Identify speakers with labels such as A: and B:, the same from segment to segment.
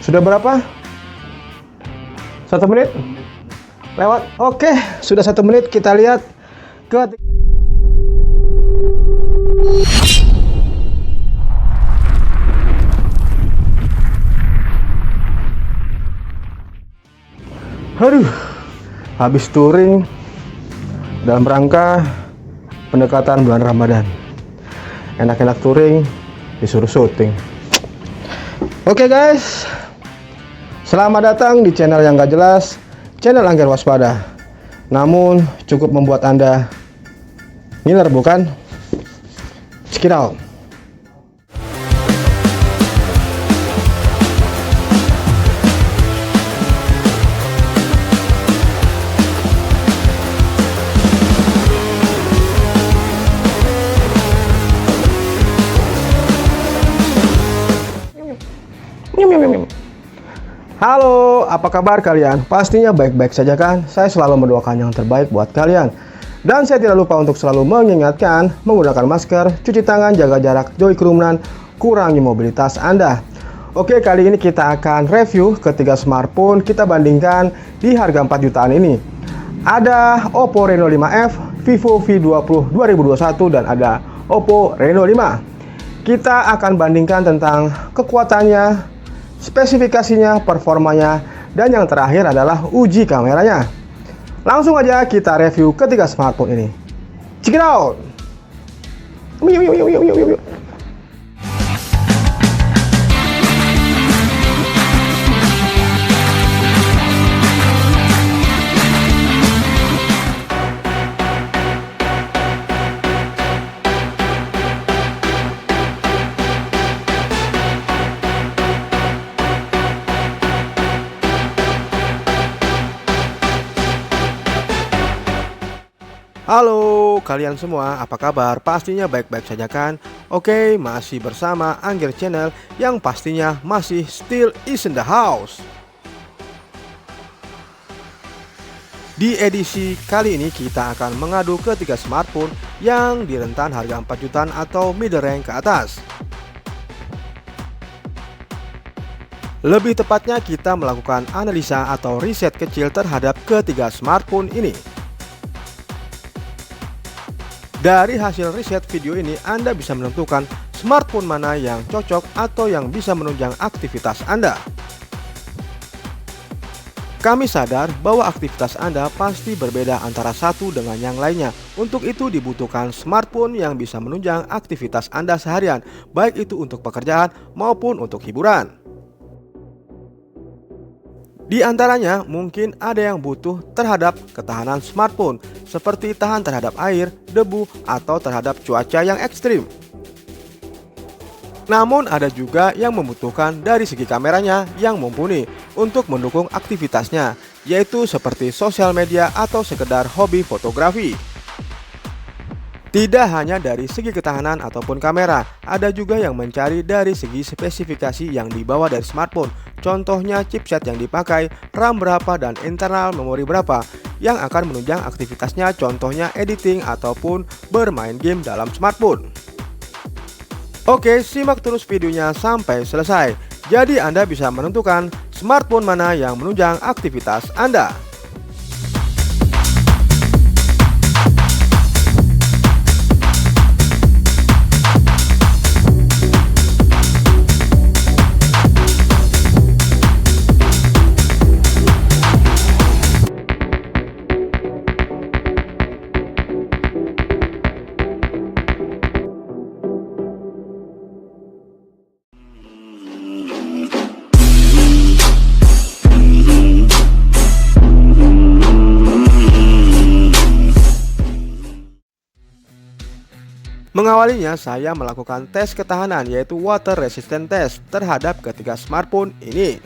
A: Sudah berapa? 1 menit? Lewat? Oke, sudah 1 menit. Kita lihat ke... Aduh, habis touring dalam rangka pendekatan bulan Ramadan. Enak-enak touring, disuruh syuting. Oke guys, selamat datang di channel yang gak jelas, channel Angger Waspada. Namun cukup membuat Anda ngiler, bukan? Check it out. Halo, apa kabar kalian? Pastinya baik-baik saja kan? Saya selalu mendoakan yang terbaik buat kalian. Dan saya tidak lupa untuk selalu mengingatkan menggunakan masker, cuci tangan, jaga jarak, jauhi kerumunan, kurangi mobilitas Anda. Oke, kali ini kita akan review ketiga smartphone kita bandingkan di harga 4 jutaan ini. Ada Oppo Reno 5F, Vivo V20 2021, dan ada Oppo Reno 5. Kita akan bandingkan tentang kekuatannya, spesifikasinya, performanya, dan yang terakhir adalah uji kameranya. Langsung aja kita review ketiga smartphone ini. Check it out. Yuk. Halo kalian semua, apa kabar? Pastinya baik-baik saja kan? Oke, masih bersama Angger Channel yang pastinya masih still is in the house. Di edisi kali ini kita akan mengadu ketiga smartphone yang di rentan harga 4 jutaan atau middle rank ke atas. Lebih tepatnya kita melakukan analisa atau riset kecil terhadap ketiga smartphone ini. Dari hasil riset video ini, Anda bisa menentukan smartphone mana yang cocok atau yang bisa menunjang aktivitas Anda. Kami sadar bahwa aktivitas Anda pasti berbeda antara satu dengan yang lainnya. Untuk itu dibutuhkan smartphone yang bisa menunjang aktivitas Anda seharian, baik itu untuk pekerjaan maupun untuk hiburan. Di antaranya mungkin ada yang butuh terhadap ketahanan smartphone, seperti tahan terhadap air, debu, atau terhadap cuaca yang ekstrim. Namun ada juga yang membutuhkan dari segi kameranya yang mumpuni untuk mendukung aktivitasnya, yaitu seperti sosial media atau sekedar hobi fotografi. Tidak hanya dari segi ketahanan ataupun kamera, ada juga yang mencari dari segi spesifikasi yang dibawa dari smartphone. Contohnya chipset yang dipakai, RAM berapa, dan internal memori berapa yang akan menunjang aktivitasnya, contohnya editing ataupun bermain game dalam smartphone. Oke, simak terus videonya sampai selesai. Jadi Anda bisa menentukan smartphone mana yang menunjang aktivitas Anda. Mengawalinya, saya melakukan tes ketahanan yaitu water resistant test terhadap ketiga smartphone ini.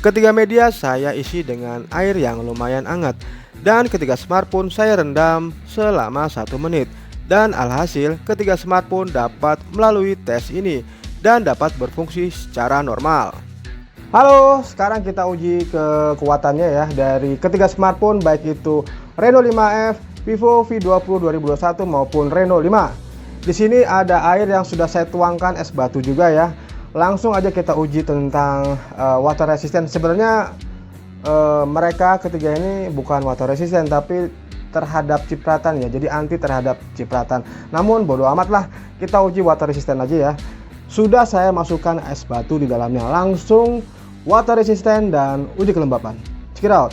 A: Ketiga media saya isi dengan air yang lumayan hangat, dan ketiga smartphone saya rendam selama 1 menit. Dan alhasil ketiga smartphone dapat melalui tes ini dan dapat berfungsi secara normal. Halo, sekarang kita uji kekuatannya ya dari ketiga smartphone, baik itu Reno 5F, Vivo V20 2021 maupun Reno 5. Di sini ada air yang sudah saya tuangkan es batu juga ya. langsung aja kita uji tentang water resistant. Sebenarnya mereka ketiga ini bukan water resistant tapi terhadap cipratan ya, jadi anti terhadap cipratan. Namun bodo amat lah, kita uji water resistant aja ya. Sudah saya masukkan es batu di dalamnya, langsung water resistant dan uji kelembapan. Check it out.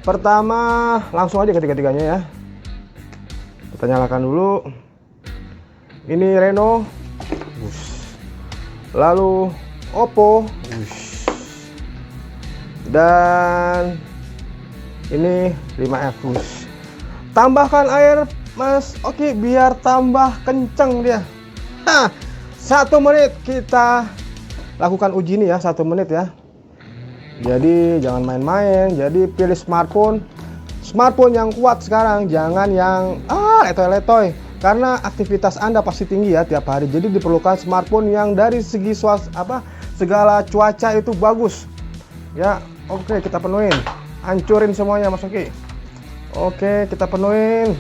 A: Pertama langsung aja ketiga-tiganya ya. Kita nyalakan dulu. Ini Reno, lalu Oppo, dan ini 5F. Tambahkan air mas, oke, biar tambah kenceng dia. 1 menit kita lakukan uji ini ya, 1 menit ya. Jadi jangan main-main. Jadi pilih smartphone yang kuat sekarang, jangan yang letoy-letoy, karena aktivitas Anda pasti tinggi ya tiap hari. Jadi diperlukan smartphone yang dari segi segala cuaca itu bagus ya. Oke, kita penuhin, hancurin semuanya Mas Oki. Oke, kita penuhin.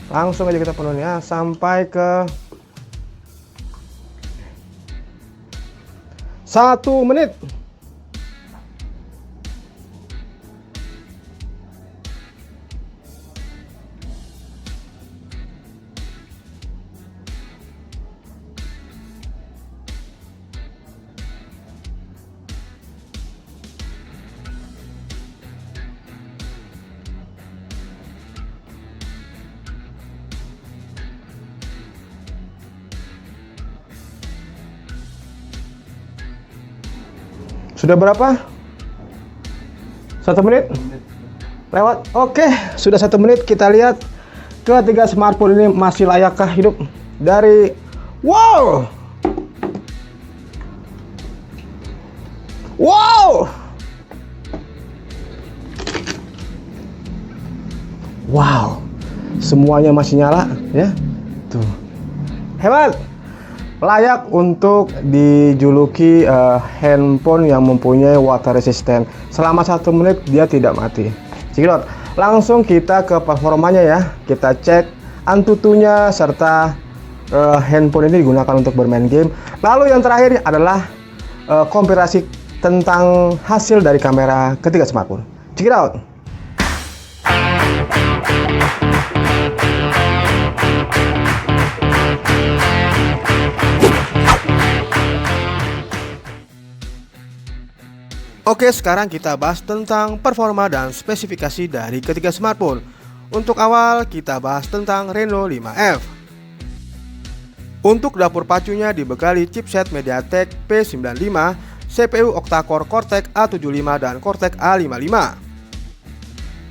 A: Langsung aja kita penuhin ya sampai ke 1 menit. Sudah berapa? 1 menit? Lewat. Oke, sudah 1 menit. Kita lihat ketiga smartphone ini masih layakkah hidup. Dari wow, semuanya masih nyala ya. Tuh, hebat. Layak untuk dijuluki handphone yang mempunyai water resistant. Selama 1 menit dia tidak mati. Cikidot, langsung kita ke performanya ya. Kita cek Antutunya serta handphone ini digunakan untuk bermain game. Lalu yang terakhir adalah komparasi tentang hasil dari kamera ketiga smartphone. Check it out. Oke, sekarang kita bahas tentang performa dan spesifikasi dari ketiga smartphone. Untuk awal, kita bahas tentang Reno 5F. Untuk dapur pacunya dibekali chipset MediaTek P95, CPU octa-core Cortex A75 dan Cortex A55.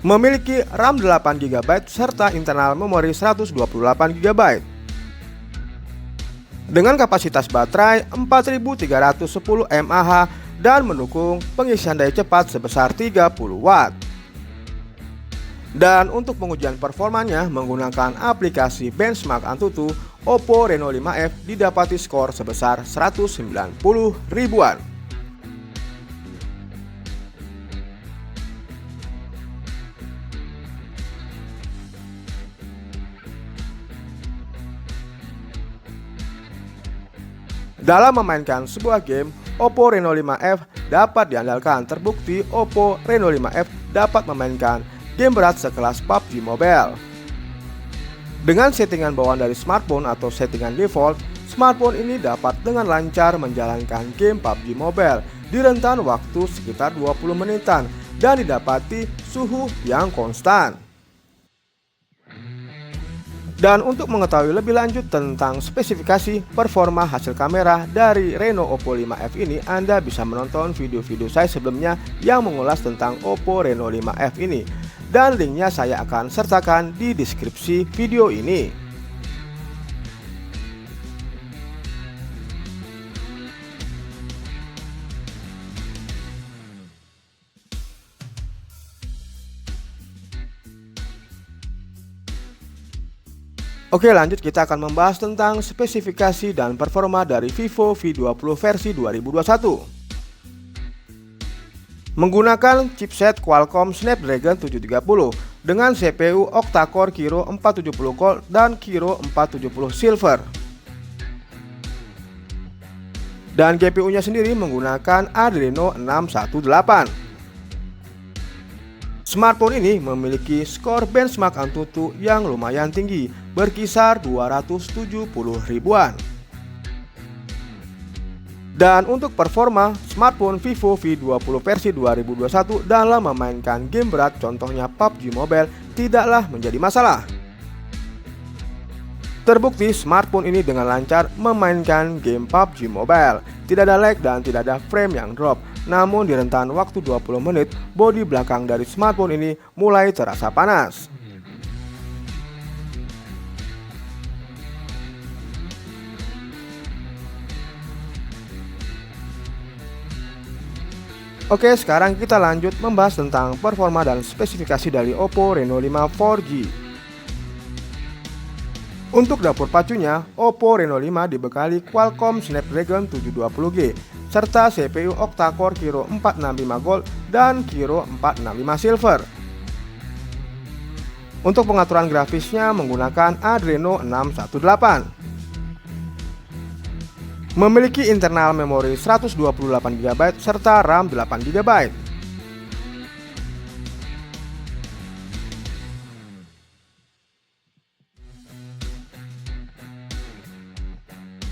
A: Memiliki RAM 8GB serta internal memori 128GB. Dengan kapasitas baterai 4310 mAh dan mendukung pengisian daya cepat sebesar 30 Watt. Dan untuk pengujian performanya menggunakan aplikasi benchmark Antutu, Oppo Reno 5F didapati skor sebesar 190 ribuan. Dalam memainkan sebuah game, Oppo Reno 5F dapat diandalkan. Terbukti Oppo Reno 5F dapat memainkan game berat sekelas PUBG Mobile. Dengan settingan bawaan dari smartphone atau settingan default, smartphone ini dapat dengan lancar menjalankan game PUBG Mobile di rentan waktu sekitar 20 menitan dan didapati suhu yang konstan. Dan untuk mengetahui lebih lanjut tentang spesifikasi performa hasil kamera dari Reno Oppo 5F ini, Anda bisa menonton video-video saya sebelumnya yang mengulas tentang Oppo Reno 5F ini. Dan linknya saya akan sertakan di deskripsi video ini. Oke, lanjut kita akan membahas tentang spesifikasi dan performa dari Vivo V20 versi 2021. Menggunakan chipset Qualcomm Snapdragon 730 dengan CPU octa-core Kryo 470 Gold dan Kryo 470 Silver. Dan GPU-nya sendiri menggunakan Adreno 618. Smartphone ini memiliki skor benchmark Antutu yang lumayan tinggi, berkisar 270 ribuan. Dan untuk performa, smartphone Vivo V20 versi 2021 dalam memainkan game berat contohnya PUBG Mobile tidaklah menjadi masalah. Terbukti smartphone ini dengan lancar memainkan game PUBG Mobile, tidak ada lag dan tidak ada frame yang drop. Namun di rentan waktu 20 menit, bodi belakang dari smartphone ini mulai terasa panas. Oke, sekarang kita lanjut membahas tentang performa dan spesifikasi dari Oppo Reno 5 4G. Untuk dapur pacunya, Oppo Reno 5 dibekali Qualcomm Snapdragon 720G serta CPU octa-core Kryo 465 Gold dan Kryo 465 Silver. Untuk pengaturan grafisnya menggunakan Adreno 618. Memiliki internal memori 128GB serta RAM 8GB.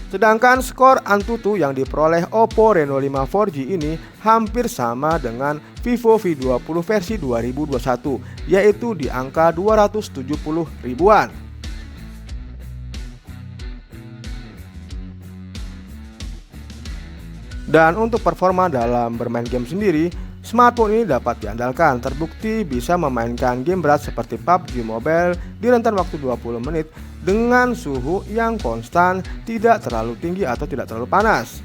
A: Sedangkan skor Antutu yang diperoleh Oppo Reno 5 4G ini hampir sama dengan Vivo V20 versi 2021, yaitu di angka 270 ribuan. Dan untuk performa dalam bermain game sendiri, smartphone ini dapat diandalkan, terbukti bisa memainkan game berat seperti PUBG Mobile di rentan waktu 20 menit dengan suhu yang konstan, tidak terlalu tinggi atau tidak terlalu panas.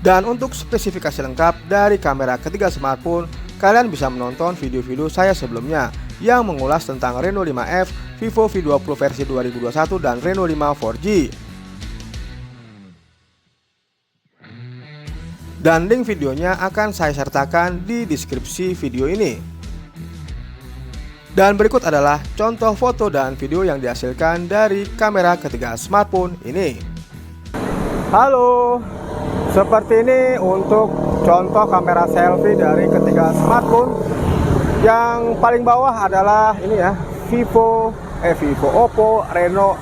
A: Dan untuk spesifikasi lengkap dari kamera ketiga smartphone, kalian bisa menonton video-video saya sebelumnya yang mengulas tentang Reno 5F, Vivo V20 versi 2021 dan Reno 5 4G. Dan link videonya akan saya sertakan di deskripsi video ini. Dan berikut adalah contoh foto dan video yang dihasilkan dari kamera ketiga smartphone ini. Halo, seperti ini untuk contoh kamera selfie dari ketiga smartphone. Yang paling bawah adalah ini ya, Oppo Reno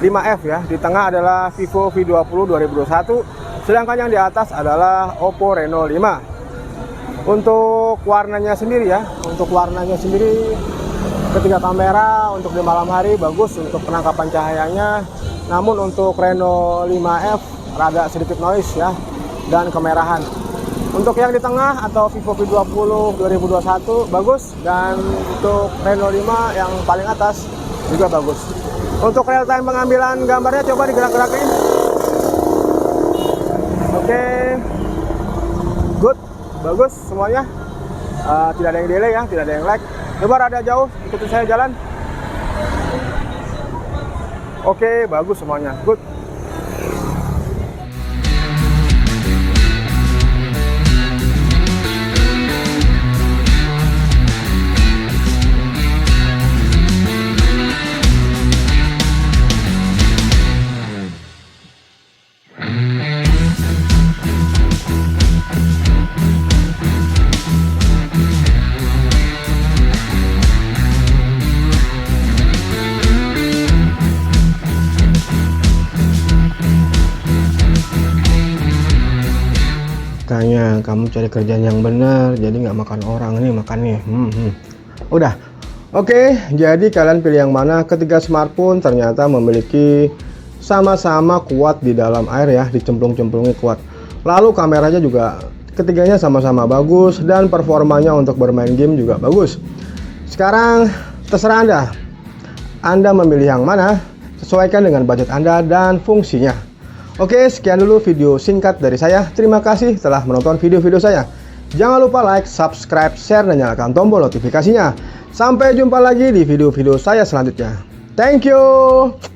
A: 5F ya. Di tengah adalah Vivo V20 2021. Sedangkan yang di atas adalah Oppo Reno 5. Untuk warnanya sendiri ya, ketiga kamera untuk di malam hari bagus untuk penangkapan cahayanya. Namun untuk Reno 5F rada sedikit noise ya dan kemerahan. Untuk yang di tengah atau Vivo V20 2021 bagus, dan untuk Reno 5 yang paling atas juga bagus. Untuk real time pengambilan gambarnya coba digerak-gerakin. Oke, good, bagus semuanya. Tidak ada yang delay ya, tidak ada yang lag. Coba rada jauh, ikutin saya jalan. Oke, bagus semuanya, good. Tanya, kamu cari kerjaan yang benar, jadi nggak makan orang nih makannya. Udah, oke. Jadi kalian pilih yang mana? Ketiga smartphone ternyata memiliki sama-sama kuat di dalam air ya, dicemplung-cemplungi kuat. Lalu kameranya juga ketiganya sama-sama bagus dan performanya untuk bermain game juga bagus. Sekarang terserah Anda memilih yang mana. sesuaikan dengan budget Anda dan fungsinya. Oke, sekian dulu video singkat dari saya. Terima kasih telah menonton video-video saya. Jangan lupa like, subscribe, share, dan nyalakan tombol notifikasinya. Sampai jumpa lagi di video-video saya selanjutnya. Thank you.